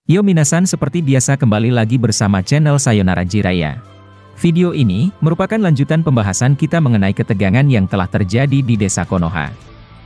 Yo minasan, seperti biasa kembali lagi bersama channel Sayonara Jiraiya. Video ini merupakan lanjutan pembahasan kita mengenai ketegangan yang telah terjadi di desa Konoha.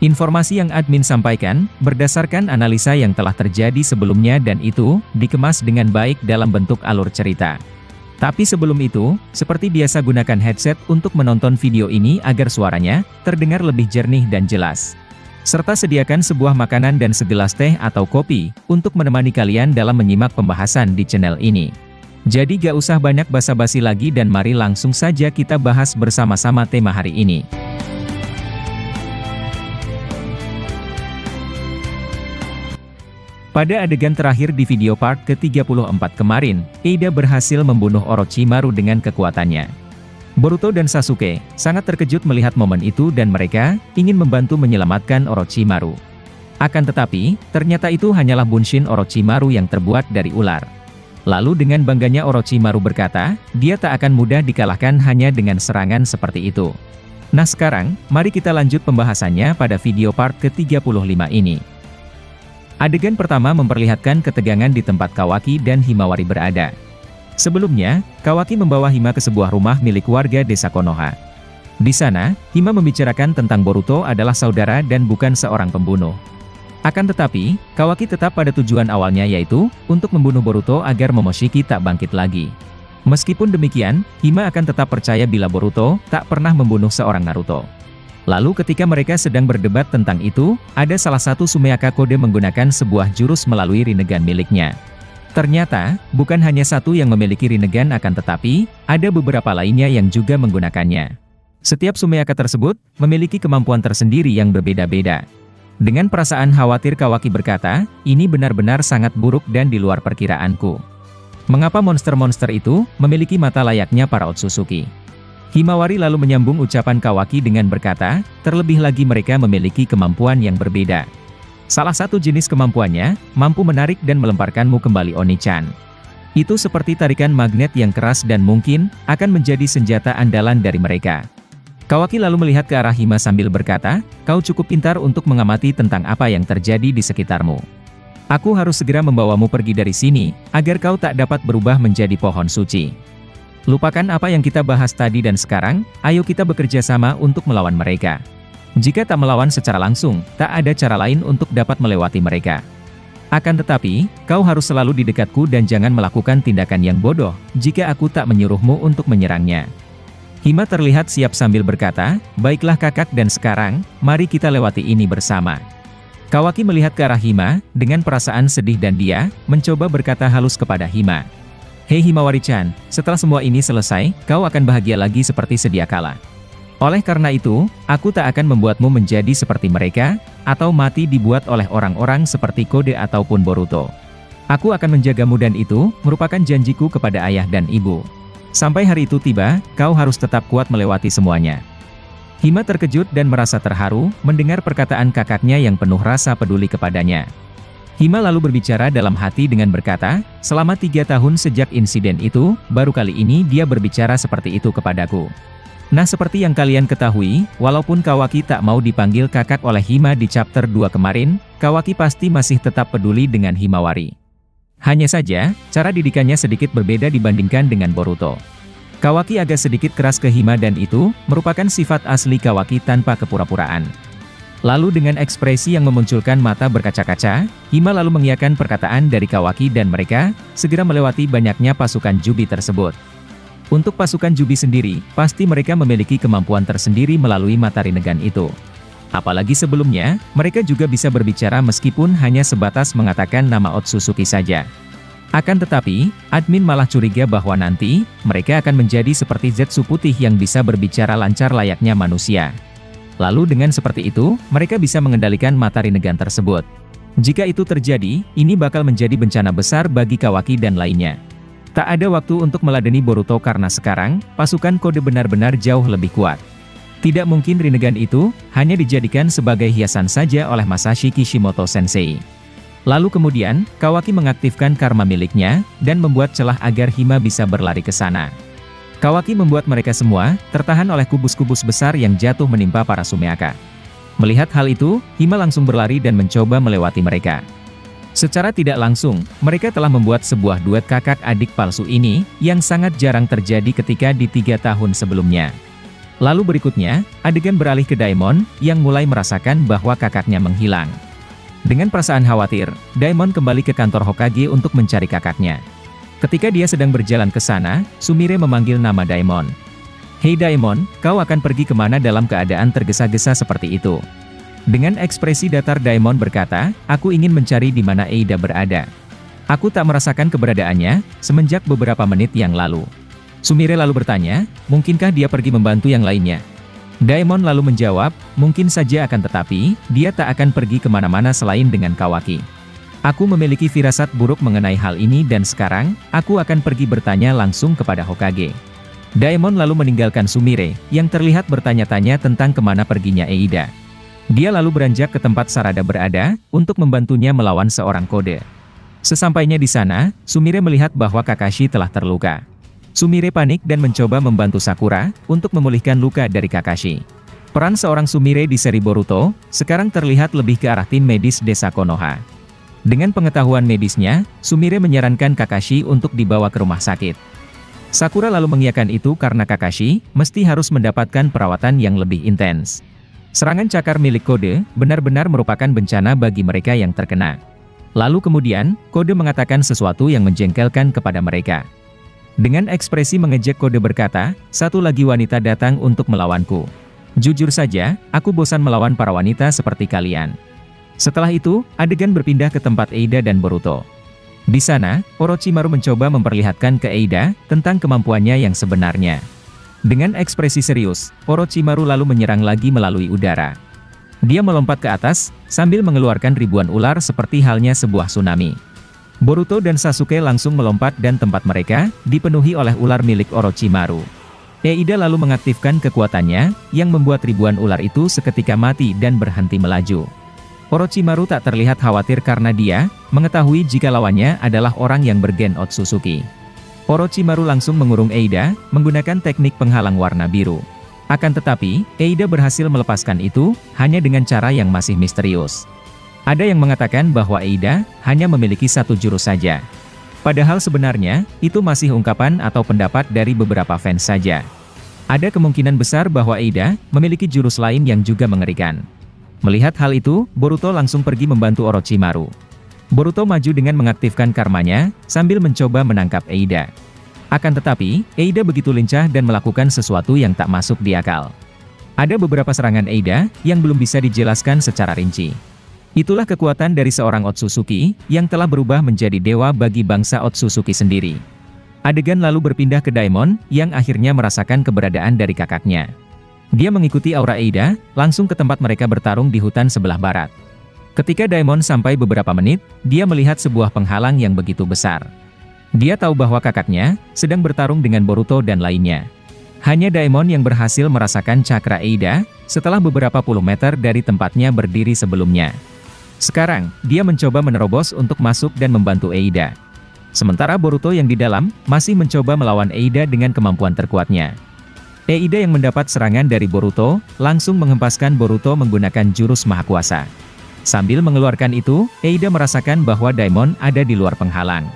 Informasi yang admin sampaikan berdasarkan analisa yang telah terjadi sebelumnya dan itu dikemas dengan baik dalam bentuk alur cerita. Tapi sebelum itu, seperti biasa gunakan headset untuk menonton video ini agar suaranya terdengar lebih jernih dan jelas. Serta sediakan sebuah makanan dan segelas teh atau kopi, untuk menemani kalian dalam menyimak pembahasan di channel ini. Jadi gak usah banyak basa-basi lagi dan mari langsung saja kita bahas bersama-sama tema hari ini. Pada adegan terakhir di video part ke-34 kemarin, Eida berhasil membunuh Orochimaru dengan kekuatannya. Boruto dan Sasuke sangat terkejut melihat momen itu dan mereka ingin membantu menyelamatkan Orochimaru. Akan tetapi, ternyata itu hanyalah bunshin Orochimaru yang terbuat dari ular. Lalu dengan bangganya Orochimaru berkata, dia tak akan mudah dikalahkan hanya dengan serangan seperti itu. Nah sekarang, mari kita lanjut pembahasannya pada video part ke-35 ini. Adegan pertama memperlihatkan ketegangan di tempat Kawaki dan Himawari berada. Sebelumnya, Kawaki membawa Hima ke sebuah rumah milik warga desa Konoha. Di sana, Hima membicarakan tentang Boruto adalah saudara dan bukan seorang pembunuh. Akan tetapi, Kawaki tetap pada tujuan awalnya yaitu untuk membunuh Boruto agar Momoshiki tak bangkit lagi. Meskipun demikian, Hima akan tetap percaya bila Boruto tak pernah membunuh seorang Naruto. Lalu ketika mereka sedang berdebat tentang itu, ada salah satu Sumeaka Kode menggunakan sebuah jurus melalui Rinnegan miliknya. Ternyata, bukan hanya satu yang memiliki Rinnegan akan tetapi, ada beberapa lainnya yang juga menggunakannya. Setiap Sumeaka tersebut, memiliki kemampuan tersendiri yang berbeda-beda. Dengan perasaan khawatir Kawaki berkata, ini benar-benar sangat buruk dan di luar perkiraanku. Mengapa monster-monster itu, memiliki mata layaknya para Otsutsuki? Himawari lalu menyambung ucapan Kawaki dengan berkata, terlebih lagi mereka memiliki kemampuan yang berbeda. Salah satu jenis kemampuannya, mampu menarik dan melemparkanmu kembali Oni-chan. Itu seperti tarikan magnet yang keras dan mungkin, akan menjadi senjata andalan dari mereka. Kawaki lalu melihat ke arah Hima sambil berkata, kau cukup pintar untuk mengamati tentang apa yang terjadi di sekitarmu. Aku harus segera membawamu pergi dari sini, agar kau tak dapat berubah menjadi pohon suci. Lupakan apa yang kita bahas tadi dan sekarang, ayo kita bekerja sama untuk melawan mereka. Jika tak melawan secara langsung, tak ada cara lain untuk dapat melewati mereka. Akan tetapi, kau harus selalu di dekatku dan jangan melakukan tindakan yang bodoh, jika aku tak menyuruhmu untuk menyerangnya. Hima terlihat siap sambil berkata, baiklah kakak dan sekarang, mari kita lewati ini bersama. Kawaki melihat ke arah Hima, dengan perasaan sedih dan dia, mencoba berkata halus kepada Hima. Hei Himawari-chan, setelah semua ini selesai, kau akan bahagia lagi seperti sedia kala. Oleh karena itu, aku tak akan membuatmu menjadi seperti mereka, atau mati dibuat oleh orang-orang seperti Kode ataupun Boruto. Aku akan menjagamu dan itu, merupakan janjiku kepada ayah dan ibu. Sampai hari itu tiba, kau harus tetap kuat melewati semuanya. Hima terkejut dan merasa terharu, mendengar perkataan kakaknya yang penuh rasa peduli kepadanya. Hima lalu berbicara dalam hati dengan berkata, selama 3 tahun sejak insiden itu, baru kali ini dia berbicara seperti itu kepadaku. Nah seperti yang kalian ketahui, walaupun Kawaki tak mau dipanggil kakak oleh Hima di chapter 2 kemarin, Kawaki pasti masih tetap peduli dengan Himawari. Hanya saja, cara didikannya sedikit berbeda dibandingkan dengan Boruto. Kawaki agak sedikit keras ke Hima dan itu, merupakan sifat asli Kawaki tanpa kepura-puraan. Lalu dengan ekspresi yang memunculkan mata berkaca-kaca, Hima lalu mengiyakan perkataan dari Kawaki dan mereka, segera melewati banyaknya pasukan Jubi tersebut. Untuk pasukan Jubi sendiri, pasti mereka memiliki kemampuan tersendiri melalui mata Rinnegan itu. Apalagi sebelumnya, mereka juga bisa berbicara meskipun hanya sebatas mengatakan nama Otsutsuki saja. Akan tetapi, admin malah curiga bahwa nanti, mereka akan menjadi seperti Zetsu putih yang bisa berbicara lancar layaknya manusia. Lalu dengan seperti itu, mereka bisa mengendalikan mata Rinnegan tersebut. Jika itu terjadi, ini bakal menjadi bencana besar bagi Kawaki dan lainnya. Tak ada waktu untuk meladeni Boruto karena sekarang, pasukan Kode benar-benar jauh lebih kuat. Tidak mungkin Rinnegan itu, hanya dijadikan sebagai hiasan saja oleh Masashi Kishimoto Sensei. Lalu kemudian, Kawaki mengaktifkan karma miliknya, dan membuat celah agar Hima bisa berlari ke sana. Kawaki membuat mereka semua, tertahan oleh kubus-kubus besar yang jatuh menimpa para Sumeaka. Melihat hal itu, Hima langsung berlari dan mencoba melewati mereka. Secara tidak langsung, mereka telah membuat sebuah duet kakak-adik palsu ini, yang sangat jarang terjadi ketika di 3 tahun sebelumnya. Lalu berikutnya, adegan beralih ke Daemon, yang mulai merasakan bahwa kakaknya menghilang. Dengan perasaan khawatir, Daemon kembali ke kantor Hokage untuk mencari kakaknya. Ketika dia sedang berjalan ke sana, Sumire memanggil nama Daemon. "Hei Daemon, kau akan pergi kemana dalam keadaan tergesa-gesa seperti itu?" Dengan ekspresi datar Daemon berkata, "Aku ingin mencari di mana Eida berada. Aku tak merasakan keberadaannya, semenjak beberapa menit yang lalu." Sumire lalu bertanya, "Mungkinkah dia pergi membantu yang lainnya?" Daemon lalu menjawab, "Mungkin saja akan tetapi, dia tak akan pergi kemana-mana selain dengan Kawaki. Aku memiliki firasat buruk mengenai hal ini dan sekarang, aku akan pergi bertanya langsung kepada Hokage." Daemon lalu meninggalkan Sumire, yang terlihat bertanya-tanya tentang kemana perginya Eida. Dia lalu beranjak ke tempat Sarada berada, untuk membantunya melawan seorang kode. Sesampainya di sana, Sumire melihat bahwa Kakashi telah terluka. Sumire panik dan mencoba membantu Sakura, untuk memulihkan luka dari Kakashi. Peran seorang Sumire di seri Boruto, sekarang terlihat lebih ke arah tim medis desa Konoha. Dengan pengetahuan medisnya, Sumire menyarankan Kakashi untuk dibawa ke rumah sakit. Sakura lalu mengiyakan itu karena Kakashi, mesti harus mendapatkan perawatan yang lebih intens. Serangan cakar milik Kode, benar-benar merupakan bencana bagi mereka yang terkena. Lalu kemudian, Kode mengatakan sesuatu yang menjengkelkan kepada mereka. Dengan ekspresi mengejek Kode berkata, "Satu lagi wanita datang untuk melawanku. Jujur saja, aku bosan melawan para wanita seperti kalian." Setelah itu, adegan berpindah ke tempat Eida dan Boruto. Di sana, Orochimaru mencoba memperlihatkan ke Eida, tentang kemampuannya yang sebenarnya. Dengan ekspresi serius, Orochimaru lalu menyerang lagi melalui udara. Dia melompat ke atas, sambil mengeluarkan ribuan ular seperti halnya sebuah tsunami. Boruto dan Sasuke langsung melompat dan tempat mereka, dipenuhi oleh ular milik Orochimaru. Eida lalu mengaktifkan kekuatannya, yang membuat ribuan ular itu seketika mati dan berhenti melaju. Orochimaru tak terlihat khawatir karena dia, mengetahui jika lawannya adalah orang yang bergen Otsutsuki. Orochimaru langsung mengurung Eida, menggunakan teknik penghalang warna biru. Akan tetapi, Eida berhasil melepaskan itu, hanya dengan cara yang masih misterius. Ada yang mengatakan bahwa Eida, hanya memiliki satu jurus saja. Padahal sebenarnya, itu masih ungkapan atau pendapat dari beberapa fans saja. Ada kemungkinan besar bahwa Eida, memiliki jurus lain yang juga mengerikan. Melihat hal itu, Boruto langsung pergi membantu Orochimaru. Boruto maju dengan mengaktifkan karmanya, sambil mencoba menangkap Eida. Akan tetapi, Eida begitu lincah dan melakukan sesuatu yang tak masuk di akal. Ada beberapa serangan Eida, yang belum bisa dijelaskan secara rinci. Itulah kekuatan dari seorang Otsutsuki, yang telah berubah menjadi dewa bagi bangsa Otsutsuki sendiri. Adegan lalu berpindah ke Daemon, yang akhirnya merasakan keberadaan dari kakaknya. Dia mengikuti aura Eida, langsung ke tempat mereka bertarung di hutan sebelah barat. Ketika Daemon sampai beberapa menit, dia melihat sebuah penghalang yang begitu besar. Dia tahu bahwa kakaknya sedang bertarung dengan Boruto dan lainnya. Hanya Daemon yang berhasil merasakan cakra Eida, setelah beberapa puluh meter dari tempatnya berdiri sebelumnya. Sekarang, dia mencoba menerobos untuk masuk dan membantu Eida. Sementara Boruto yang di dalam, masih mencoba melawan Eida dengan kemampuan terkuatnya. Eida yang mendapat serangan dari Boruto, langsung menghempaskan Boruto menggunakan jurus Mahakuasa. Sambil mengeluarkan itu, Eida merasakan bahwa Daemon ada di luar penghalang.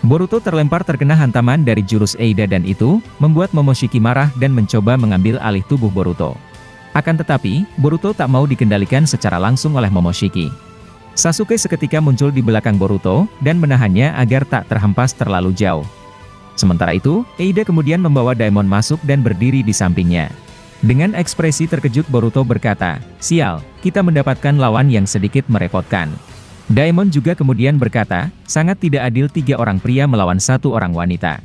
Boruto terlempar terkena hantaman dari jurus Eida dan itu, membuat Momoshiki marah dan mencoba mengambil alih tubuh Boruto. Akan tetapi, Boruto tak mau dikendalikan secara langsung oleh Momoshiki. Sasuke seketika muncul di belakang Boruto, dan menahannya agar tak terhempas terlalu jauh. Sementara itu, Eida kemudian membawa Daemon masuk dan berdiri di sampingnya. Dengan ekspresi terkejut Boruto berkata, "Sial, kita mendapatkan lawan yang sedikit merepotkan." Daemon juga kemudian berkata, "Sangat tidak adil 3 orang pria melawan 1 orang wanita.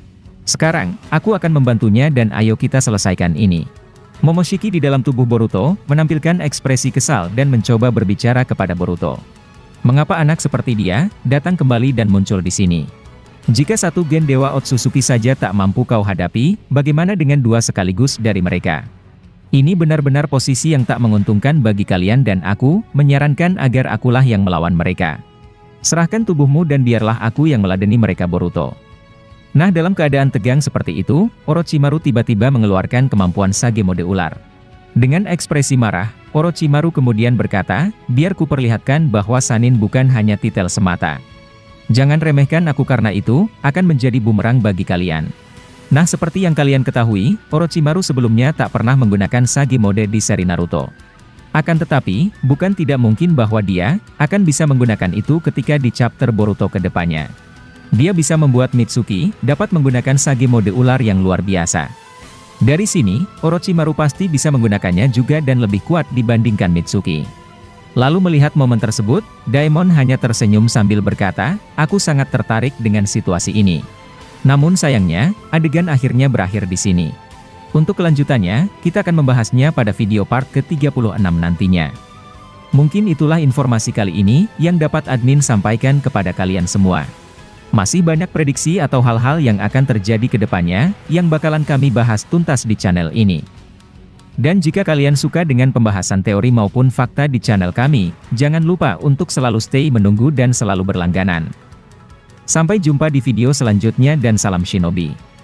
Sekarang, aku akan membantunya dan ayo kita selesaikan ini." Momoshiki di dalam tubuh Boruto, menampilkan ekspresi kesal dan mencoba berbicara kepada Boruto. Mengapa anak seperti dia, datang kembali dan muncul di sini? Jika satu gen Dewa Otsutsuki saja tak mampu kau hadapi, bagaimana dengan 2 sekaligus dari mereka? Ini benar-benar posisi yang tak menguntungkan bagi kalian dan aku, menyarankan agar akulah yang melawan mereka. Serahkan tubuhmu dan biarlah aku yang meladeni mereka Boruto. Nah, dalam keadaan tegang seperti itu, Orochimaru tiba-tiba mengeluarkan kemampuan Sage mode ular. Dengan ekspresi marah, Orochimaru kemudian berkata, "Biar ku perlihatkan bahwa Sannin bukan hanya titel semata. Jangan remehkan aku karena itu akan menjadi bumerang bagi kalian. Nah, seperti yang kalian ketahui, Orochimaru sebelumnya tak pernah menggunakan Sage mode di seri Naruto. Akan tetapi, bukan tidak mungkin bahwa dia akan bisa menggunakan itu ketika di chapter Boruto ke depannya. Dia bisa membuat Mitsuki dapat menggunakan Sage mode ular yang luar biasa. Dari sini, Orochimaru pasti bisa menggunakannya juga dan lebih kuat dibandingkan Mitsuki. Lalu melihat momen tersebut, Daemon hanya tersenyum sambil berkata, "Aku sangat tertarik dengan situasi ini." Namun sayangnya, adegan akhirnya berakhir di sini. Untuk kelanjutannya, kita akan membahasnya pada video part ke-36 nantinya. Mungkin itulah informasi kali ini yang dapat admin sampaikan kepada kalian semua. Masih banyak prediksi atau hal-hal yang akan terjadi ke depannya, yang bakalan kami bahas tuntas di channel ini. Dan jika kalian suka dengan pembahasan teori maupun fakta di channel kami, jangan lupa untuk selalu stay menunggu dan selalu berlangganan. Sampai jumpa di video selanjutnya dan salam Shinobi.